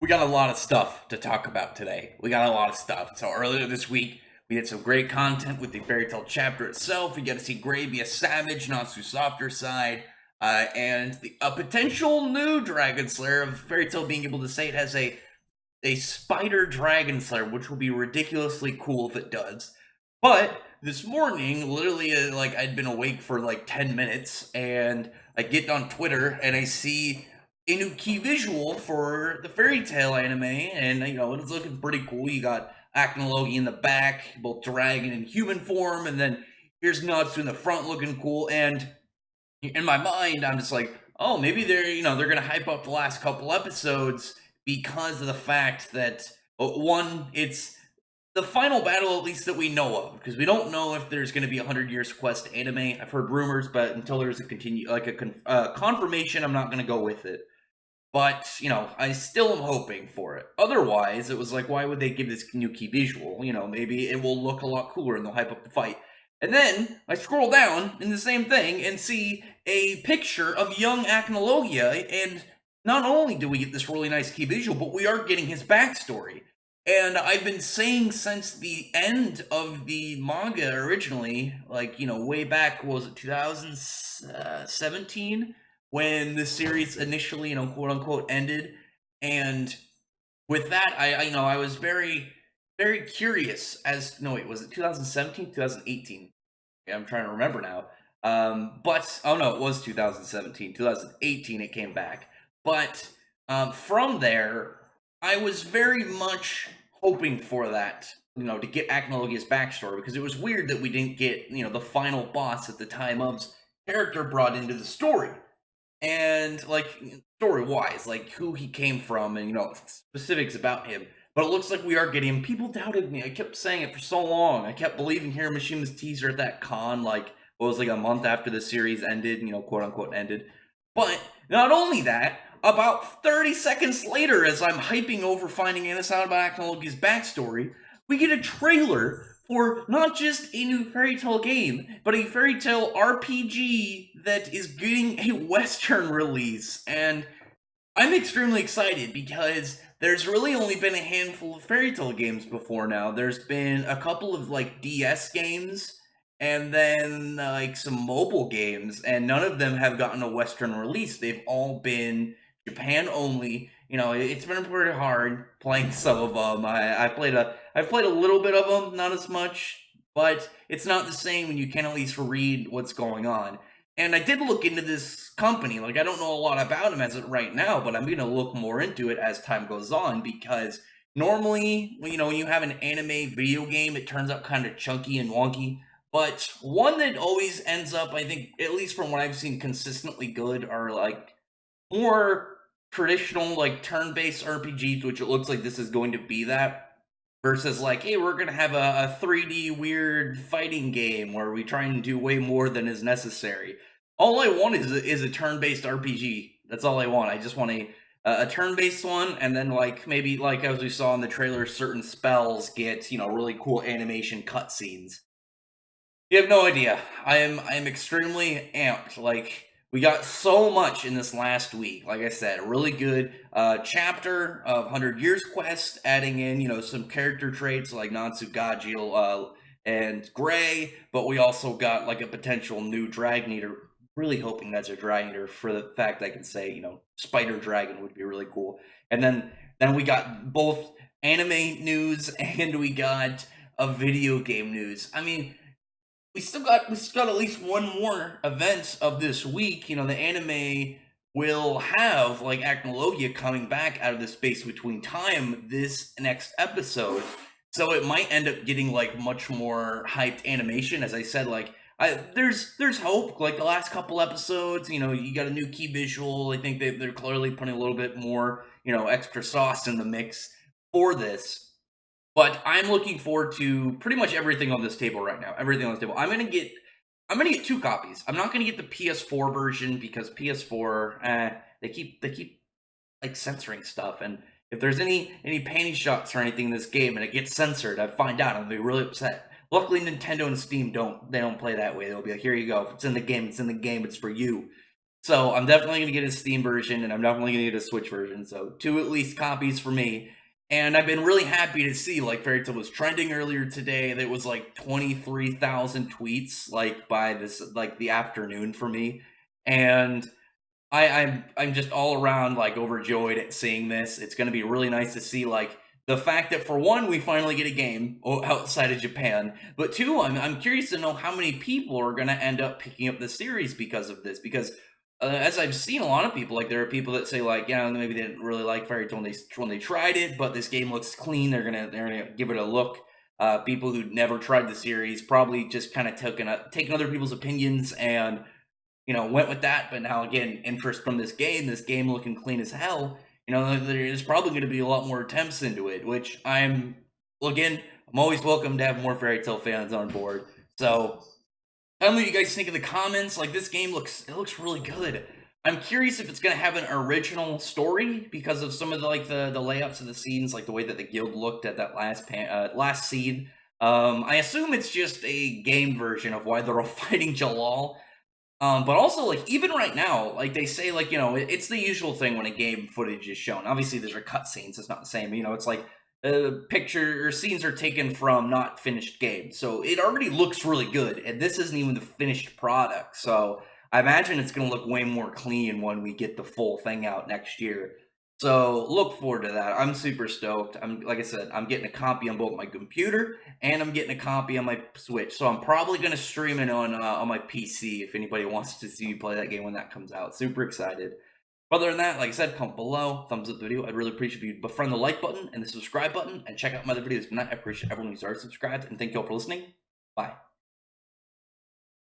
We got a lot of stuff to talk about today. We got a lot of stuff. So earlier this week, we had some great content with the fairy tale chapter itself. We got to see Gray be a savage, Natsu's softer side, and a potential new Dragon Slayer of Fairy Tale being able to say it has a spider Dragon Slayer, which will be ridiculously cool if it does. But this morning, literally, I'd been awake for like 10 minutes, and I get on Twitter and I see a new key visual for the Fairy Tale anime, and it's looking pretty cool. You got Acnologia in the back, both dragon and human form, and then here's Natsu in the front looking cool. And in my mind, I'm just like, oh, maybe they're gonna hype up the last couple episodes because of the fact that one, it's the final battle, at least that we know of, because we don't know if there's going to be a 100 Years Quest anime. I've heard rumors, but until there's a confirmation, I'm not going to go with it. But I still am hoping for it. Otherwise, it was like, why would they give this new key visual? Maybe it will look a lot cooler and they'll hype up the fight. And then I scroll down in the same thing and see a picture of young Acnologia, and not only do we get this really nice key visual, but we are getting his backstory. And I've been saying since the end of the manga originally, way back, was it 2017? When the series initially, quote unquote, ended. And with that, I was very, very curious as no, wait, was it 2017, 2018? Yeah, I'm trying to remember now. But oh no, it was 2017, 2018. It came back, but from there, I was very much hoping for that. To get Acnologia's backstory, because it was weird that we didn't get the final boss at the time of's character brought into the story. And story wise, like who he came from, and specifics about him. But it looks like we are getting him. People doubted me. I kept saying it for so long. I kept believing Hiromishima's teaser at that con, what was a month after the series ended, quote unquote ended. But not only that, about 30 seconds later, as I'm hyping over finding out about Acnologia's backstory, we get a trailer for not just a new Fairy Tale game, but a Fairy Tale RPG that is getting a Western release. And I'm extremely excited because there's really only been a handful of Fairy Tale games before now. There's been a couple of DS games, and then some mobile games, and none of them have gotten a Western release. They've all been Japan only. It's been pretty hard playing some of them. I've played a little bit of them, not as much, but it's not the same when you can at least read what's going on. And I did look into this company. I don't know a lot about them as of right now, but I'm going to look more into it as time goes on, because normally, when you have an anime video game, it turns out kind of chunky and wonky. But one that always ends up, I think, at least from what I've seen, consistently good are more traditional turn-based RPGs, which it looks like this is going to be that, versus hey, we're gonna have a 3D weird fighting game where we try and do way more than is necessary. All I want is a turn-based RPG. That's all I want. I just want a turn-based one, and then maybe as we saw in the trailer, certain spells get really cool animation cutscenes. You have no idea. I am extremely amped. We got so much in this last week. Like I said, a really good chapter of 100 Years Quest, adding in, some character traits like Natsu, Gajil, and Gray, but we also got a potential new Dragon Eater. Really hoping that's a Dragon Eater, for the fact I can say, Spider Dragon would be really cool. And then we got both anime news and we got a video game news. I mean, we still got at least one more event of this week. The anime will have Acnologia coming back out of the space between time this next episode, so it might end up getting much more hyped animation. As I said, there's hope. The last couple episodes, you got a new key visual. I think they're clearly putting a little bit more extra sauce in the mix for this. But I'm looking forward to pretty much everything on this table right now. Everything on this table. I'm gonna get 2 copies. I'm not gonna get the PS4 version because PS4, they keep censoring stuff, and if there's any panty shots or anything in this game and it gets censored, I find out, I'll be really upset. Luckily, Nintendo and Steam don't play that way. They'll be like, here you go. If it's in the game, it's in the game. It's for you. So I'm definitely going to get a Steam version, and I'm definitely going to get a Switch version. So two at least copies for me. And I've been really happy to see like Fairy Tail was trending earlier today. That was like 23,000 tweets like by this like the afternoon for me, and I'm just all around like overjoyed at seeing this. It's going to be really nice to see like the fact that for one we finally get a game outside of Japan, but two I'm curious to know how many people are going to end up picking up the series because of this. Because as I've seen a lot of people, like there are people that say like, yeah, maybe they didn't really like Fairy Tail when they tried it, but this game looks clean. They're gonna give it a look. People who never tried the series probably just kind of taking other people's opinions and went with that. But now again, interest from this game looking clean as hell. There's probably going to be a lot more attempts into it, which I'm always welcome to have more Fairy Tail fans on board. So tell me what you guys think in the comments. Like this game looks really good. I'm curious if it's going to have an original story because of some of the layouts of the scenes, like the way that the guild looked at that last scene. I assume it's just a game version of why they're all fighting Jalal. But also, like, even right now, like, they say, like, it's the usual thing when a game footage is shown. Obviously, these are cutscenes, it's not the same. It's like picture or scenes are taken from not finished games. So it already looks really good, and this isn't even the finished product. So I imagine it's going to look way more clean when we get the full thing out next year. So look forward to that. I'm super stoked. Like I said, I'm getting a copy on both my computer and I'm getting a copy on my Switch. So I'm probably going to stream it on my PC if anybody wants to see me play that game when that comes out. Super excited. Other than that, like I said, comment below, thumbs up the video. I'd really appreciate if you befriend the like button and the subscribe button and check out my other videos. But I appreciate everyone who's already subscribed, and thank you all for listening. Bye.